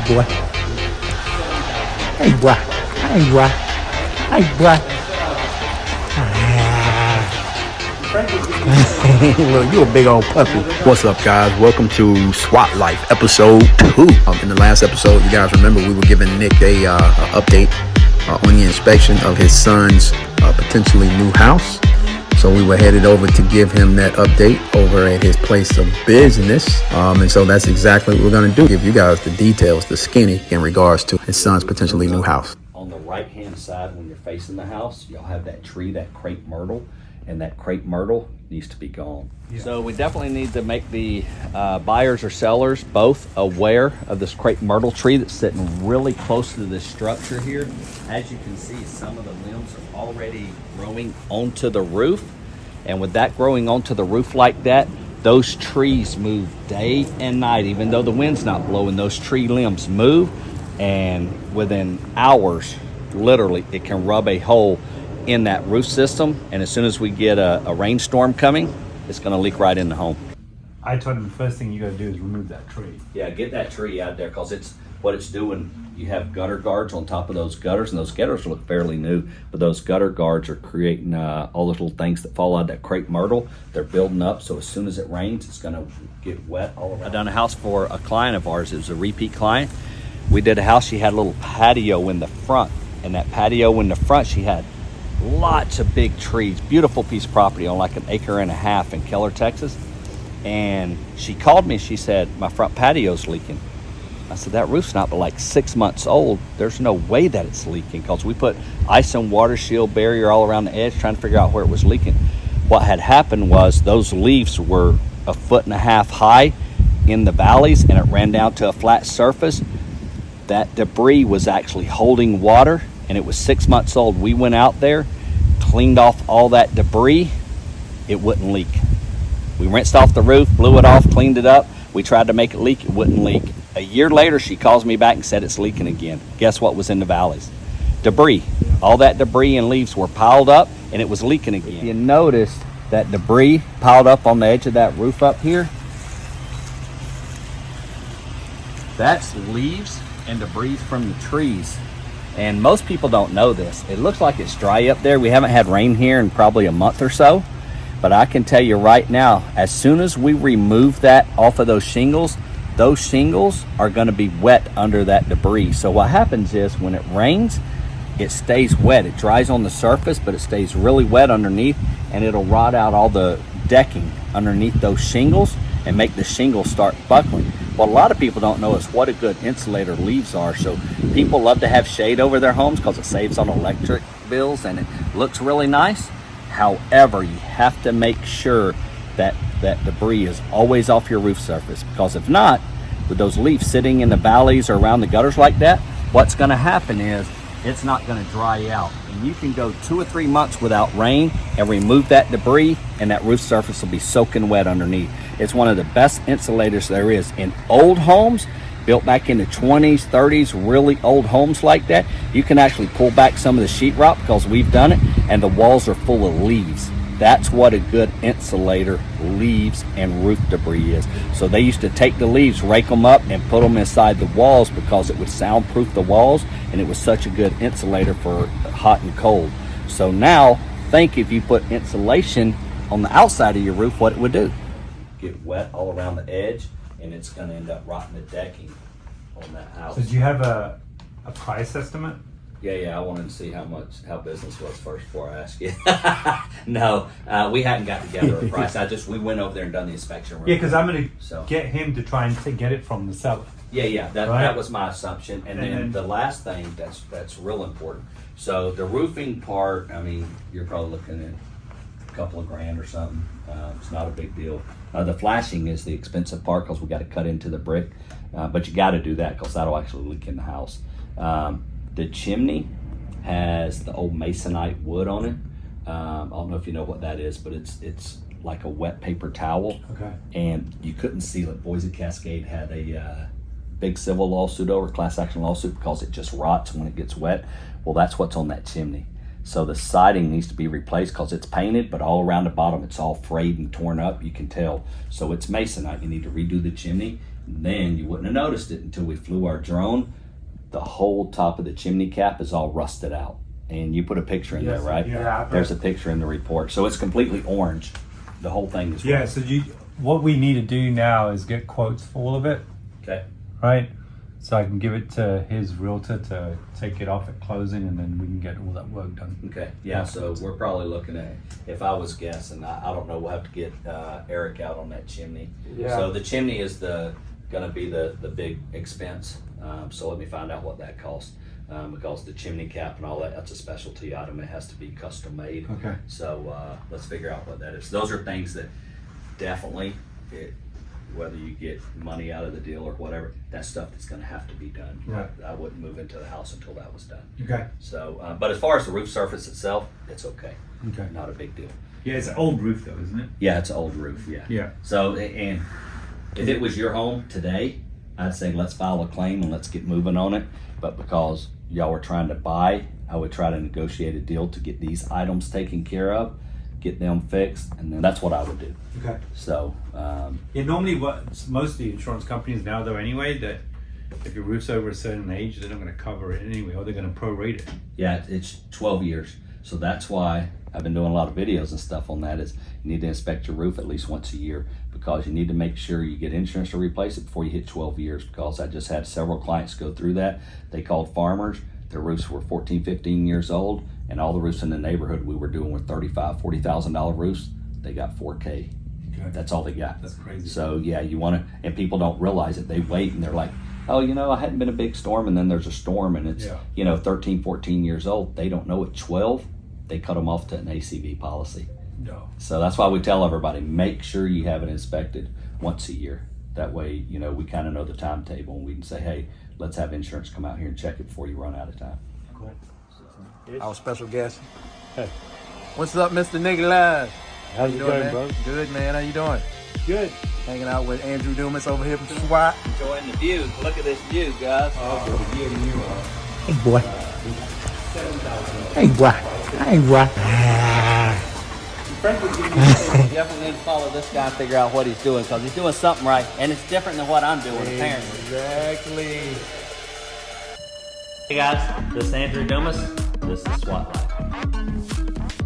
boy. Hey, boy. Hey, boy. Hey, boy. Look, you a big old puppy. What's up, guys? Welcome to SWAT Life, episode 2. In the last episode, you guys remember we were giving Nick a update on the inspection of his son's potentially new house. So we were headed over to give him that update over at his place of business. And so that's exactly what we're going to do. Give you guys the details, the skinny, in regards to his son's potentially new house. On the right-hand side, when you're facing the house, you'll have that tree, that crepe myrtle, and that crepe myrtle needs to be gone. Yeah. So we definitely need to make the buyers or sellers both aware of this crepe myrtle tree that's sitting really close to this structure here. As you can see, some of the limbs are already growing onto the roof. And with that growing onto the roof like that, those trees move day and night. Even though the wind's not blowing, those tree limbs move. And within hours, literally, it can rub a hole in that roof system, and as soon as we get a rainstorm coming, it's going to leak right in the home. I told him the first thing you got to do is remove that tree. Yeah, get that tree out there, because it's what it's doing. You have gutter guards on top of those gutters, and those gutters look fairly new, but those gutter guards are creating all those little things that fall out of that crepe myrtle. They're building up, so as soon as it rains, it's going to get wet all around. I done a house for a client of ours. It was a repeat client. We did a house. She had a little patio in the front, and that patio in the front, she had lots of big trees, beautiful piece of property on like 1.5 acres in Keller, Texas. And she called me, she said, my front patio's leaking. I said, that roof's not but like 6 months old. There's no way that it's leaking, because we put ice and water shield barrier all around the edge trying to figure out where it was leaking. What had happened was those leaves were 1.5 feet high in the valleys, and it ran down to a flat surface. That debris was actually holding water, and it was 6 months old. We went out there, cleaned off all that debris. It wouldn't leak. We rinsed off the roof, blew it off, cleaned it up. We tried to make it leak. It wouldn't leak. A year later, she calls me back and said it's leaking again. Guess what was in the valleys? Debris. All that debris and leaves were piled up, and it was leaking again. You notice that debris piled up on the edge of that roof up here? That's leaves and debris from the trees. And most people don't know this. It looks like it's dry up there. We haven't had rain here in probably a month or so. But I can tell you right now, as soon as we remove that off of those shingles are going to be wet under that debris. So what happens is when it rains, it stays wet. It dries on the surface, but it stays really wet underneath, and it'll rot out all the decking underneath those shingles and make the shingles start buckling. What a lot of people don't know is what a good insulator leaves are. So people love to have shade over their homes because it saves on electric bills and it looks really nice. However, you have to make sure that that debris is always off your roof surface, because if not, with those leaves sitting in the valleys or around the gutters like that, what's going to happen is it's not going to dry out. And you can go 2 or 3 months without rain and remove that debris, and that roof surface will be soaking wet underneath. It's one of the best insulators there is. In old homes, built back in the 20s, 30s, really old homes like that, you can actually pull back some of the sheetrock, because we've done it, and the walls are full of leaves. That's what a good insulator, leaves and roof debris is. So they used to take the leaves, rake them up, and put them inside the walls because it would soundproof the walls, and it was such a good insulator for hot and cold. So now, think if you put insulation on the outside of your roof, what it would do. Get wet all around the edge, and it's going to end up rotting the decking on that house. So do you have a price estimate? Yeah, I wanted to see how business was first before I ask you. No, we hadn't got together a price. We went over there and done the inspection. Yeah, because I'm going to get him to try and get it from the seller. Yeah, that was my assumption. And then the last thing that's real important. So the roofing part, I mean, you're probably looking at a couple of grand or something. It's not a big deal. The flashing is the expensive part, because we got to cut into the brick. But you got to do that, because that'll actually leak in the house. The chimney has the old masonite wood on it. I don't know if you know what that is, but it's like a wet paper towel. Okay. And you couldn't seal it. Boise Cascade had a big civil lawsuit over, class action lawsuit, because it just rots when it gets wet. Well, that's what's on that chimney. So the siding needs to be replaced, because it's painted, but all around the bottom it's all frayed and torn up. You can tell. So it's masonite. You need to redo the chimney. Then you wouldn't have noticed it until we flew our drone. The whole top of the chimney cap is all rusted out. And you put a picture in there, right? Yeah. There's a picture in the report. So it's completely orange. The whole thing is Yeah. red. So what we need to do now is get quotes for all of it, Okay. right? So I can give it to his realtor to take it off at closing, and then we can get all that work done. Okay, yeah, so we're probably looking at, if I was guessing, I don't know, we'll have to get Eric out on that chimney. Yeah. So the chimney is gonna be the big expense, so let me find out what that costs. Because the chimney cap and all that's a specialty item, it has to be custom made. Okay. So let's figure out what that is. Those are things that definitely, whether you get money out of the deal or whatever, that's stuff that's gonna have to be done. Right. I wouldn't move into the house until that was done. Okay. So, but as far as the roof surface itself, it's okay. Okay. Not a big deal. Yeah, it's an old roof though, isn't it? Yeah, it's an old roof, yeah. Yeah. So, and if it was your home today, I'd say let's file a claim and let's get moving on it. But because y'all were trying to buy, I would try to negotiate a deal to get these items taken care of, get them fixed, and then that's what I would do. Okay. So, Yeah, normally most of the insurance companies now though anyway, that if your roof's over a certain age, they're not going to cover it anyway, or they're going to prorate it. yeah, it's 12 years. So that's why I've been doing a lot of videos and stuff on that, is you need to inspect your roof at least once a year, because you need to make sure you get insurance to replace it before you hit 12 years, because I just had several clients go through that. They called farmers, their roofs were 14, 15 years old, and all the roofs in the neighborhood we were doing were $35,000, $40,000 roofs. They got 4K. Okay. That's all they got. That's crazy. So yeah, you want to, and people don't realize it. They wait and they're like, oh, I hadn't been a big storm, and then there's a storm and it's, 13, 14 years old. They don't know at 12, they cut them off to an ACV policy. No. So that's why we tell everybody, make sure you have it inspected once a year. That way, we kind of know the timetable, and we can say, hey, let's have insurance come out here and check it before you run out of time. Cool. Our special guest. Hey. What's up, Mr. Nigga Live? How's You it doing, going, man? bro? Good, man. How you doing? Good. Hanging out with Andrew Dumas over here from SWAT. Enjoying the view. Look at this view, guys. Hey, boy. Hey, boy. Hey, boy. You definitely need to follow this guy and figure out what he's doing, because he's doing something right, and it's different than what I'm doing, apparently. Exactly. Hey guys, this is Andrew Dumas. This is SWAT Life.